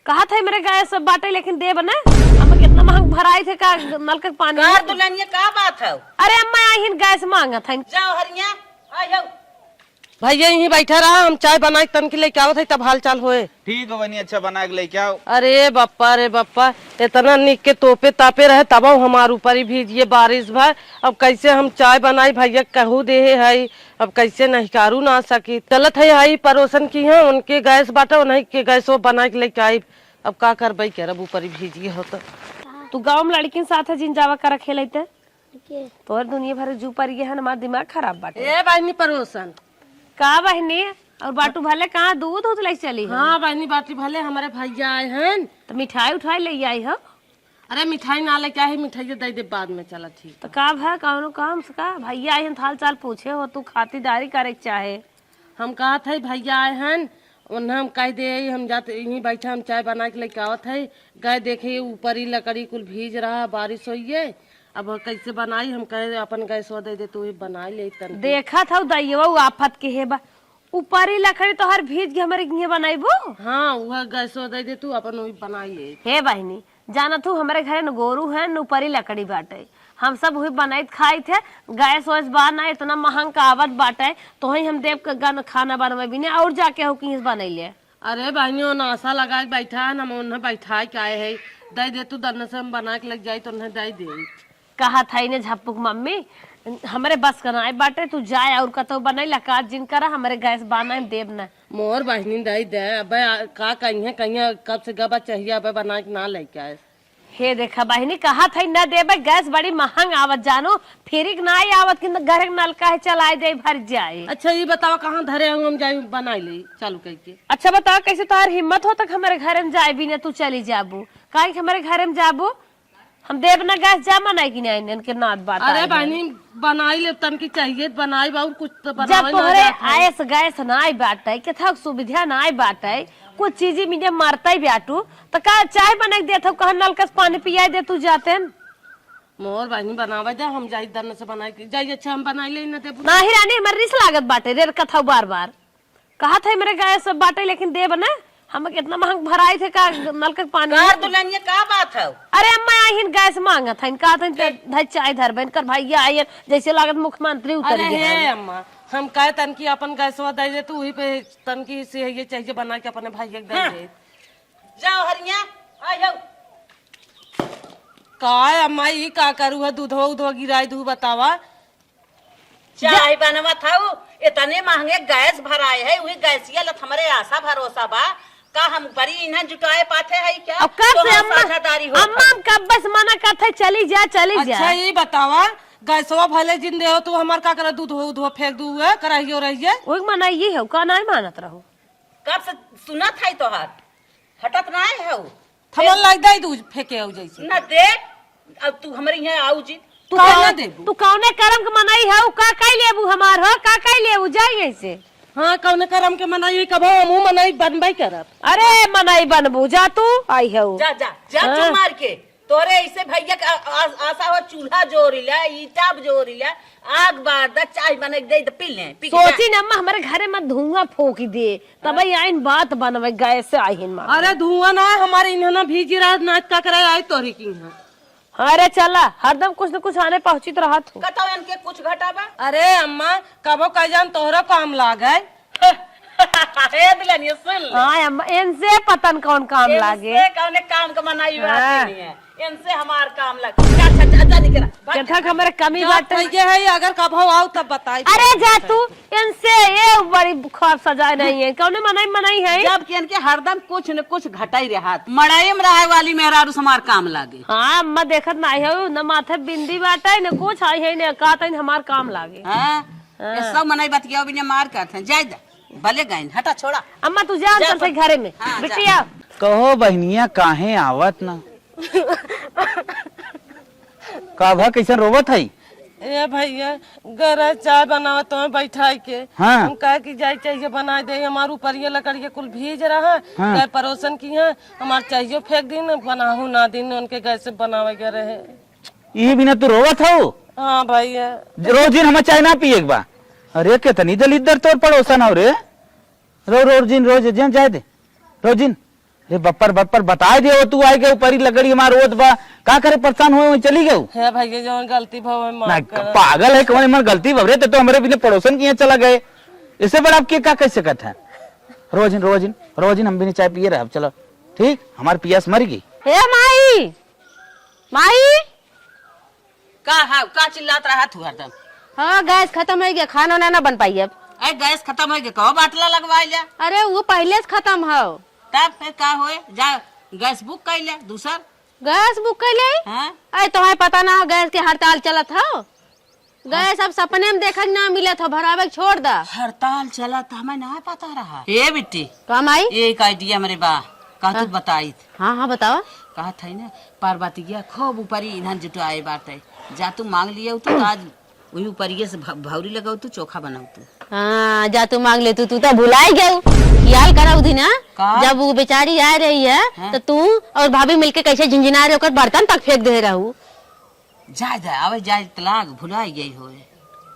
कहा था मेरे गाय सब बाटे लेकिन दे बना हम कितना महंग भराई थे का नल का पानी कार दुल्हनिया का बात है? अरे अम्मा आई गैस मांगा था। जाओ हरिया आ जाओ। भैया यहीं बैठा रहा, हम चाय बनाए तन के लेके आवत है तब हाल चाल होए। ठीक है बनी, अच्छा बना के लेके आओ। अरे बप्पा इतना निक के तोपे तापे रहे तब हमारे ऊपर ही भीजिए बारिश भर। अब कैसे हम चाय बनाई भैया कहू दे है, अब कैसे नहीं कारू ना सकी। चलत है आई पड़ोसन की है उनके गैस बाटा उन्हीं के गैस वो बना के लेके आई। अब का करबई के रब ऊपर ही भीजिए हो तू गाँव में लड़की साथ जिन जावा कर खेलते तोहर दुनिया भर जू पर है हमारा दिमाग खराब बाटे। ए बहनी पड़ोसन का बहनी और बाटू भले कहाँ दूध ले चली है? हाँ बहनी बाटी भले हमारे भैया आए हैं तो मिठाई उठाई ले आई हो। अरे मिठाई ना लेके आई, मिठाई दे दे बाद में। चला ठीक तो का है कौनो काम से का भैया आए हाल चाल पूछे हो तू खातिरदारी करे चाहे। हम कहा थे भैया आए हैं उन्हें हम कह दे हम जाते यहीं बैठे हम चाय बना के लेके आवत है। गए देखे ऊपर ही लकड़ी कुल भीज रहा बारिश हुई है। अब कैसे बनाई हम कहे अपन गैस दे दे तू बना ले तन। देखा था दैया आफत के है बा ऊपर ही लकड़ी तो हर भीज के हमारे घी बनाईबो। हाँ वह गैस दे दे तू अपन वही बनाई ले। हे बहनी जाना तू हमारे घर न गोरू है न ऊपर ही लकड़ी बाटे हम सब वही बनाई खाई थे। गैस वैस बाना इतना महंग का आवत बाटे तो ही हम देव का खाना बनवे भी और जाके हो कि बना ले। अरे बहनियों नाशा लगा के बैठा है हम उन्हें बैठा के आए है दे दे तू दन से हम बना के लग जाये तो उन्हें दे दे। कहा था इन्हें झप्पुक मम्मी हमारे बस करना बाटे तू जाए और कतो बनाई लका जिन करा हमारे गैस बाना देव न मोर बहनी दे दे। अब का कहीं कब से गबा चाहिए अब बना के ना लेके आए। हे देखा बहनी कहा था न देवे गैस बड़ी महंग आवत जानो फिर ना आई आवत कि घर नलका है चलाए दे भर जाए। अच्छा ये बताओ कहाँ धरे हम जाए बना ले चालू करके। अच्छा बताओ कैसे तुम्हारी हिम्मत हो तक हमारे घर में जाए भी न तू चली जाबू काहे हमारे घर में जाबू हम देव न गैस जामा नहीं कि नहीं इनके नाद बात। अरे बहनी बनाई ले तन की चाहिए बनाई और कुछ तो जब बनावे तोहरे ना आयस गैस ना आई बाटे के थक सुविधा ना आई बाटे कुछ चीज मुझे मारता ही बाटू तो का चाय बना के देता कहा नलकस पानी पिया दे तू जाते मोर बहनी बनावे जा हम जाई दन से बनाई के जाई। अच्छा हम बनाई ले ना दे ना ही रानी हमारी रिस लागत बाटे रे कथा बार बार कहा था मेरे गैस सब बाटे लेकिन दे बना हम कितना महंग भराई थे का नल का पानी। कार दुल्हनिया का बात है? अरे अम्मा आई गैस मांगा था इनका था चाय धर बन कर भैया आई जैसे लागत मुख्यमंत्री उतर अरे गए। हे अम्मा हम कहे तन की अपन गैसवा दे दे तू वही पे तन की से ये चाहिए बना के अपने भाई के दे दे। जाओ हरिया आ जाओ। का अम्मा ये का करू है दूध उधो गिराई दू बतावा। चाय बनवा था इतने महंगे गैस भराए है वही गैसिया लत हमारे आशा भरोसा बा का हम बड़ी इन्हें जुटाए पाते है क्या? अब कब से साझेदारी हो अम्मा कब बस मना करते चली जा चली जा। अच्छा ये बतावा गैसवा भले जिंदे हो तू हमार का कर दूध उधो फेंक दू है कराइयो रहिए वही मना ये है का नहीं मानत रहो कब से सुना था तो हाथ हटत ना है थमन लग दे दूध फेंके हो जैसे न दे। अब तू हमारे यहाँ आऊ जी तू ना देबू तू कौने कर्म के मनाई है का काई लेबू हमार हो का काई लेबू जाई ऐसे। हाँ कौन करम के मनाई कबो मुंह मनाई बनबाई करब। अरे मनाई बनबू जा तू आई है जा जा जा तू मार के तोरे ऐसे भैया का आशा हो चूल्हा जोरिला ईटा जोरिला आग बार दा चाय बना के दे तो पी ले सोची न अम्मा हमारे घरे में धुआं फोक दे तब आइन बात बनवे गैस से आइन मार। अरे धुआं ना हमारे इन्होंने भीजी रात नाच का कराए आई तोरी की है। अरे चला हरदम कुछ न कुछ आने पहुंचित रहा तू कताओ इनके कुछ घटाबा। अरे अम्मा कबो कह जान तोहरा काम लागे। हे दुल्हनिया सुन ले। हाँ अम्मा इनसे पतन कौन काम लागे इनसे कौन काम का मनाई बात नहीं है इनसे हमार काम लग। जा जा निकला कथा हमारे कमी बात ये है अगर कबो आओ तब बताई। अरे जा तू इनसे ये बड़ी खौफ सजाए नहीं है कौन मनाई है जब कि इनके हरदम कुछ न कुछ घटाई रहा मड़ाई में रहे वाली मेहरारू हमार काम लागे। हाँ अम्मा देखत नहीं है न माथे बिंदी बाटे न कुछ आई है न का हमार काम लागे। हाँ ये सब मनाई बतिया बिना मार करते जाय भले गए हटा छोड़ा। अम्मा तू जा अंदर से घरे में हाँ, बिटिया कहो बहनिया काहे आवत ना का भा कैसे रोवत है? ए भैया गरा चाय बनावा तो बैठाई के हाँ। हम कहे कि जाई चाहिए बना दे हमारे ऊपर ये लकड़ी कुल भीज रहा हाँ। गए पड़ोसन की है हमार चाहिए फेंक दिन बनाहू ना दिन उनके गैस से बनावे के रहे। ये बिना तू रोवत हो? हाँ भैया रोज दिन हम चाय ना पिए बा। अरे कितनी दलित दर तोर पड़ोसन हो रे रो रोज दिन रोज जन जाए दे रोज दिन रे बप्पर बप्पर बता दे तू आई के ऊपर ही लकड़ी हमार रोत बा का करे परेशान हुए चली गए है भैया जो गलती भव ना माफ कर पागल है कौन मन गलती भवरे तो हमारे बिना पड़ोसन के यहाँ चला गए इससे बड़ा आप क्या कह सकत है रोजिन हम भी नहीं चाय पिए रहे अब चलो ठीक हमारी पियास मर गई हे माई माई का चिल्लात रहा तू हरदम? हाँ गैस खत्म हो गया, खाना वाना ना बन पाई अब। अरे गैस खत्म हो गया, कहो बाटला लगवाई जा। अरे वो पहले से खत्म हो। तब फिर का होए, जा गैस बुक कर ले दूसर। गैस बुक कर ले? हाँ? अरे तुम्हें पता ना हो गैस के हड़ताल चलत हो। गैस अब सपने में देखा ना मिले था, भरावे छोड़ दा। हड़ताल चला था, हमें ना पता रहा। ए बिट्टी कम आई एक आइडिया मेरे बा कहा तू बताई। हाँ बताओ। कहा था ना पार्वती गया खूब ऊपरी इधर जुटाए बाटे, जा तू मांग लिया तो आज वही ऊपरिये से भौरी लगाऊ तू चोखा बनाऊ तू। हाँ जा तू मांग ले, तू तो भुलाई गए। ख्याल करा थी ना जब वो बेचारी आ रही है हाँ? तो तू और भाभी मिलके कैसे झिंझिना रहे होकर बर्तन तक फेंक दे रहू। जाए आवे जाए तलाक भुलाई गई होए।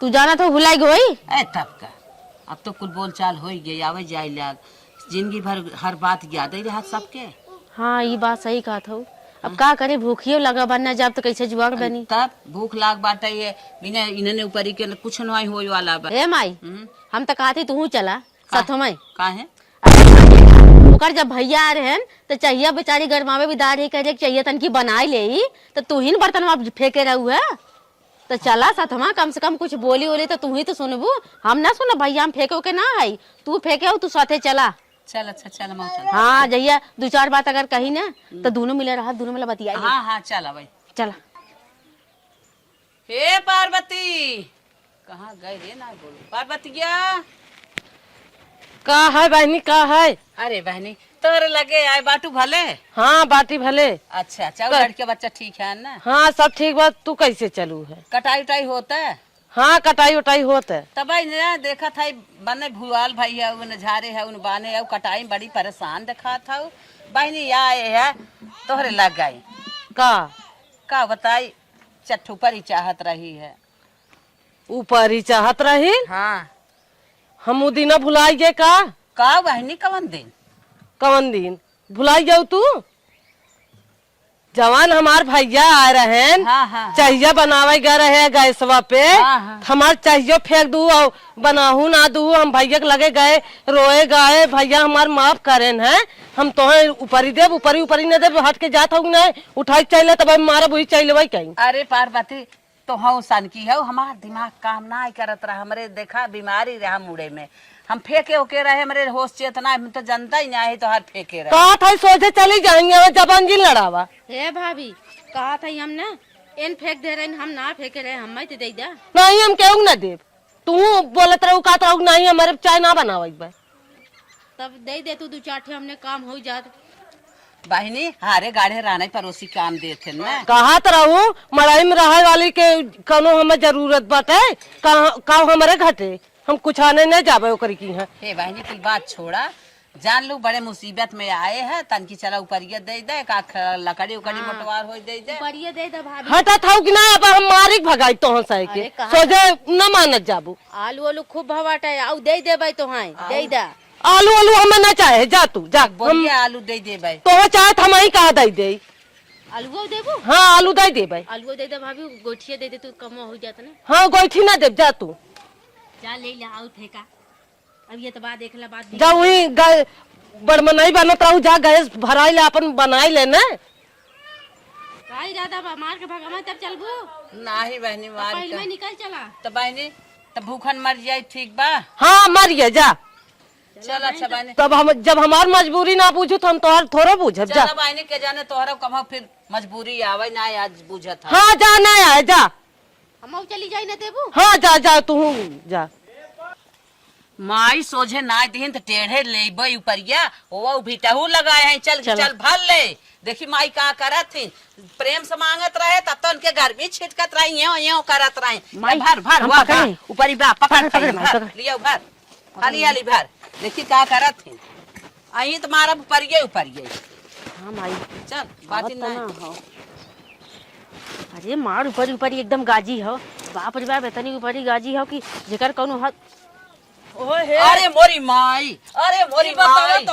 तू जाना तो भुलाई गई। तब का अब तो कुल बोल चाल हो गई, आवे जाए लाग जिंदगी भर हर बात याद ही रहा सबके। हाँ ये बात सही कहा था। अब का करे, भूखियो लगा बनना जब तो कैसे जुआन बनी। तब भूख लाग बाटे ये बिना इन्होंने ऊपर के कुछ नहीं होए वाला बा। ए माई हम तो कहा थी तू चला साथ में। काहे ओकर जब भैया आ रहे तो चाहिए बेचारी गरमावे भी दार ही करे चाहिए तन की बनाई ले तो तू ही बर्तन वहाँ फेंके रहू है तो चला साथ कम से कम कुछ बोली बोली तो तू ही तो सुनबू, हम ना सुन भैया हम फेंके के ना है, तू फेंके हो तू साथे चला। चल अच्छा चल हाँ जइया दो चार बात अगर कही ना तो दोनों मिले रहा, दोनों मिले बतिया। हाँ हाँ चला भाई चला। हे पार्वती कहाँ गए रे, ना बोलो पार्वती गया। का है बहनी का है? अरे बहनी तोरे लगे आए बाटू भले। हाँ बाटी भले। अच्छा अच्छा लड़के बच्चा ठीक है ना? हाँ सब ठीक बात। तू कैसे चलू है? कटाई उटाई होता है? हाँ कटाई उटाई होता है। तब ना देखा था बने भुआल भाई है उन झारे है उन बाने है कटाई में बड़ी परेशान देखा था बहनी आए है तोहरे लग गई का बताई चट्टू पर ही चाहत रही है। ऊपर ही चाहत रही। हाँ हम उ दिन भुलाई गए का बहनी कवन दिन भुलाई जाऊ तू? जवान हमार भैया आ रहे हैं हाँ। चाहिए बनावे गए रहे गैसवा पे हाँ। हमार चाहिए फेंक दू और बनाहू ना दू, हम भैया के लगे गए रोए गए भैया हमार माफ करें हैं, हम तो ऊपरी देव ऊपरी न देव हट के जात हो ना उठाई चाहिए तब मारा वही चाहिए वही कहीं। अरे पार्वती तो हाँ सन की है हमार दिमाग काम ना करत रहा, हमरे देखा बीमारी रहा मुड़े में हम फेंके होके रहे, मेरे होश चेतना हम तो जनता ही नहीं तो हर फेंके रहे। कहा था सोचे चली जाएंगे जबान जी लड़ावा। हे भाभी कहा था हम ना इन फेंक दे रहे, हम ना फेंके रहे, हम दे दे दा। नहीं हम केहू ना देव, तू बोलत रहू का तो नहीं हमारे चाय ना बनावा तब दे दे तू दो चार ठे हमने काम हो जात। बहनी हारे गाढ़े रहने पड़ोसी काम देते ना। कहा तो रहू मड़ाई में रहे वाली के कनो हमें जरूरत बाटे का हमारे घटे हम कुछ आने नहीं जावे ओकरी की है। हे बहनी की बात छोड़ा, जान लो बड़े मुसीबत में आए हैं तन की चला ऊपरिया दे दे का लकड़ी उकड़ी मोटवार हो दे दे ऊपरिया दे दे भाभी। हटा था कि ना अब हम मारिक भगाई तो सही के सोचे न मानत जाबू। आलू आलू खूब भवाटा है आउ दे दे भाई तो हां दे दे। आलू आलू हमें ना चाहे जा तू जा, बोलिए आलू दे दे भाई तो चाहे हम ही कहा दे आलू देबू। हाँ आलू दे भाई, आलू दे दे भाभी, गोठिया दे दे तू कम हो जाता ना। हाँ गोईठी ना दे जा तू जा ले ले आउ फेंका। अब ये तो बात देख ले बात जा वही बड़मनाई बनत रहू जा गैस भराई ले अपन बनाई ले ना काई ज्यादा मार के भगवा तब चलबू नहीं बहनी मार पहले में निकल चला तो बहनी तो भूखन मर जाए ठीक बा। हाँ मरिए जा चल अच्छा बहनी तब हम जब हमार मजबूरी ना पूछू तो हम तोहर थोड़ा पूछब जा। चल बहनी के जाने तोहरा कब फिर मजबूरी आवे ना आज बुझत है। हाँ जा ना आए जा हम चली जाई ना देबू। हाँ जा जा तू जा। माई सोझे ना दिन तो टेढ़े लेबे ऊपरिया वो भीटहू लगाए हैं चल चल भर ले। देखी माई का करत थी प्रेम से मांगत रहे तब तो उनके घर भी छिटकत रही यो करत रहे। भर भर ऊपरी बा पकड़ लिया भर खाली आली भर देखी का करत थी आई तुम्हारा ऊपरिये। हां माई चल बात ना हो। अरे मार ऊपर ऊपर एकदम गाजी हो, बाप रे बाप इतनी ऊपरी गाजी हो कि जेकर कोनो हाथ अरे मोरी माई, अरे मोरी माई,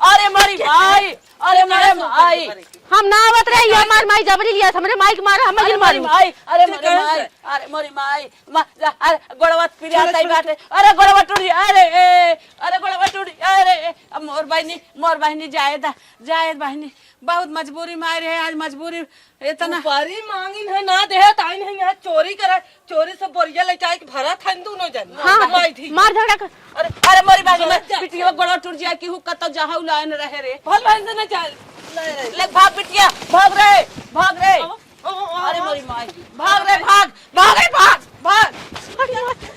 अरे मोरी माई, अरे मोरे माई, हम ना आवत रहे हमार माई जबरी लिया हमरे माई के मारे हम अरे गिर मोरी मारू माई, अरे मोरी माई, अरे मोरी माई, अरे गोड़वा पिरियाता ही बाटे, अरे गोड़वा टूटी, अरे गोड़वा टूटी, अब मोर बहनी जायद बहनी बहुत मजबूरी मार है आज, मजबूरी इतना परी मांगिन है ना दे ताइन है यहाँ चोरी करे, चोरी से बोरिया ले जाए के भरा था दोनों जन हाँ माई थी मार झगड़ा कर अरे मोरी बहनी में पिटिया गोड़वा टूट जाए कि हु कतो जहां लाइन रहे रे, भल बहन से ना चल ले भाग पिटिया, भाग रे, अरे मोरी माई, भाग रे भाग, भाग रे भाग, भाग